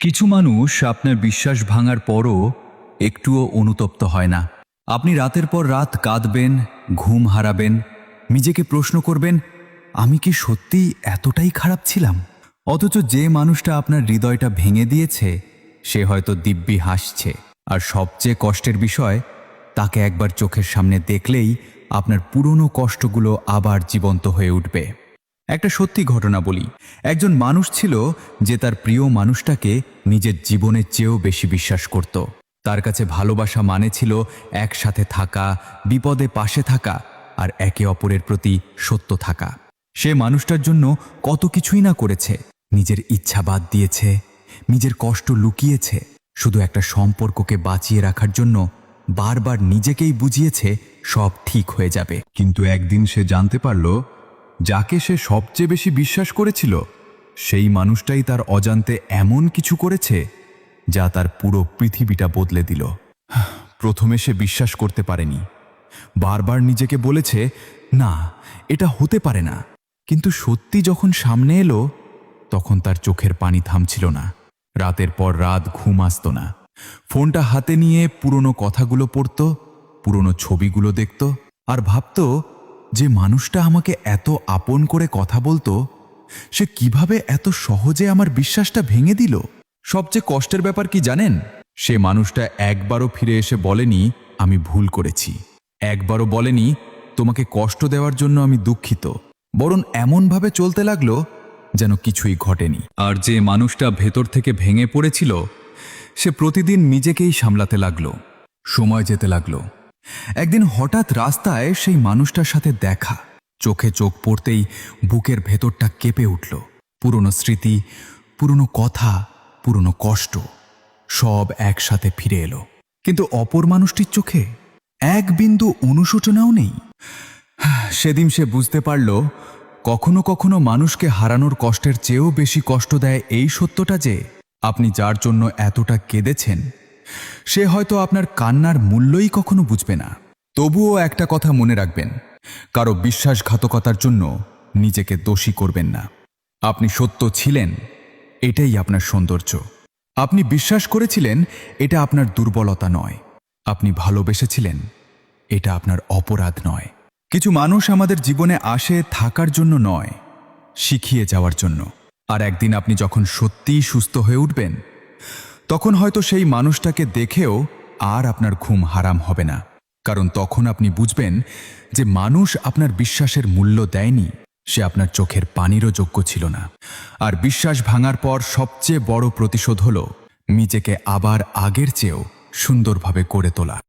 কিছু মানুষ আপনার বিশ্বাস ভাঙার পরও একটুও অনুতপ্ত হয় না। আপনি রাতের পর রাত কাঁদবেন, ঘুম হারাবেন, নিজেকে প্রশ্ন করবেন, আমি কি সত্যিই এতটাই খারাপ ছিলাম? অথচ যে মানুষটা আপনার হৃদয়টা ভেঙে দিয়েছে সে হয়তো দিব্যি হাসছে। আর সবচেয়ে কষ্টের বিষয়, তাকে একবার চোখের সামনে দেখলেই আপনার পুরনো কষ্টগুলো আবার জীবন্ত হয়ে উঠবে। একটা সত্যি ঘটনা বলি। একজন মানুষ ছিল যে তার প্রিয় মানুষটাকে নিজের জীবনের চেয়েও বেশি বিশ্বাস করত। তার কাছে ভালোবাসা মানে ছিল একসাথে থাকা, বিপদে পাশে থাকা আর একে অপরের প্রতি সত্য থাকা। সে মানুষটার জন্য কত কিছুই না করেছে, নিজের ইচ্ছা বাদ দিয়েছে, নিজের কষ্ট লুকিয়েছে, শুধু একটা সম্পর্ককে বাঁচিয়ে রাখার জন্য বারবার নিজেকেই বুঝিয়েছে সব ঠিক হয়ে যাবে। কিন্তু একদিন সে জানতে পারল, যাকে সে সবচেয়ে বেশি বিশ্বাস করেছিল সেই মানুষটাই তার অজান্তে এমন কিছু করেছে যা তার পুরো পৃথিবীটা বদলে দিল। প্রথমে সে বিশ্বাস করতে পারেনি, বারবার নিজেকে বলেছে, না, এটা হতে পারে না। কিন্তু সত্যি যখন সামনে এলো তখন তার চোখের পানি থামছিল না। রাতের পর রাত ঘুম আসত না। ফোনটা হাতে নিয়ে পুরনো কথাগুলো পড়ত, পুরনো ছবিগুলো দেখত আর ভাবত, যে মানুষটা আমাকে এত আপন করে কথা বলতো সে কিভাবে এত সহজে আমার বিশ্বাসটা ভেঙে দিল। সবচেয়ে কষ্টের ব্যাপার কি জানেন? সে মানুষটা একবারও ফিরে এসে বলেনি আমি ভুল করেছি, একবারও বলেনি তোমাকে কষ্ট দেওয়ার জন্য আমি দুঃখিত, বরং এমনভাবে চলতে লাগলো যেন কিছুই ঘটেনি। আর যে মানুষটা ভেতর থেকে ভেঙে পড়েছিল সে প্রতিদিন নিজেকেই সামলাতে লাগলো। সময় যেতে লাগলো। একদিন হঠাৎ রাস্তায় সেই মানুষটার সাথে দেখা। চোখে চোখ পড়তেই বুকের ভেতরটা কেঁপে উঠল। পুরনো স্মৃতি, পুরনো কথা, পুরনো কষ্ট সব একসাথে ফিরে এলো। কিন্তু অপর মানুষটির চোখে এক বিন্দু অনুশোচনাও নেই। সেদিন সে বুঝতে পারল, কখনো কখনো মানুষকে হারানোর কষ্টের চেয়েও বেশি কষ্ট দেয় এই সত্যটা যে আপনি যার জন্য এতটা কেঁদেছেন সে হয়তো আপনার কান্নার মূল্যই কখনো বুঝবে না। তবুও একটা কথা মনে রাখবেন, কারো বিশ্বাসঘাতকতার জন্য নিজেকে দোষী করবেন না। আপনি সত্য ছিলেন, এটাই আপনার সৌন্দর্য। আপনি বিশ্বাস করেছিলেন, এটা আপনার দুর্বলতা নয়। আপনি ভালোবেসেছিলেন, এটা আপনার অপরাধ নয়। কিছু মানুষ আমাদের জীবনে আসে থাকার জন্য নয়, শিখিয়ে যাওয়ার জন্য। আর একদিন আপনি যখন সত্যিই সুস্থ হয়ে উঠবেন তখন হয়তো সেই মানুষটাকে দেখেও আর আপনার ঘুম হারাম হবে না। কারণ তখন আপনি বুঝবেন যে মানুষ আপনার বিশ্বাসের মূল্য দেয়নি, সে আপনার চোখের পানিরও যোগ্য ছিল না। আর বিশ্বাস ভাঙার পর সবচেয়ে বড় প্রতিশোধ হলো নিজেকে আবার আগের চেয়েও সুন্দরভাবে গড়ে তোলা।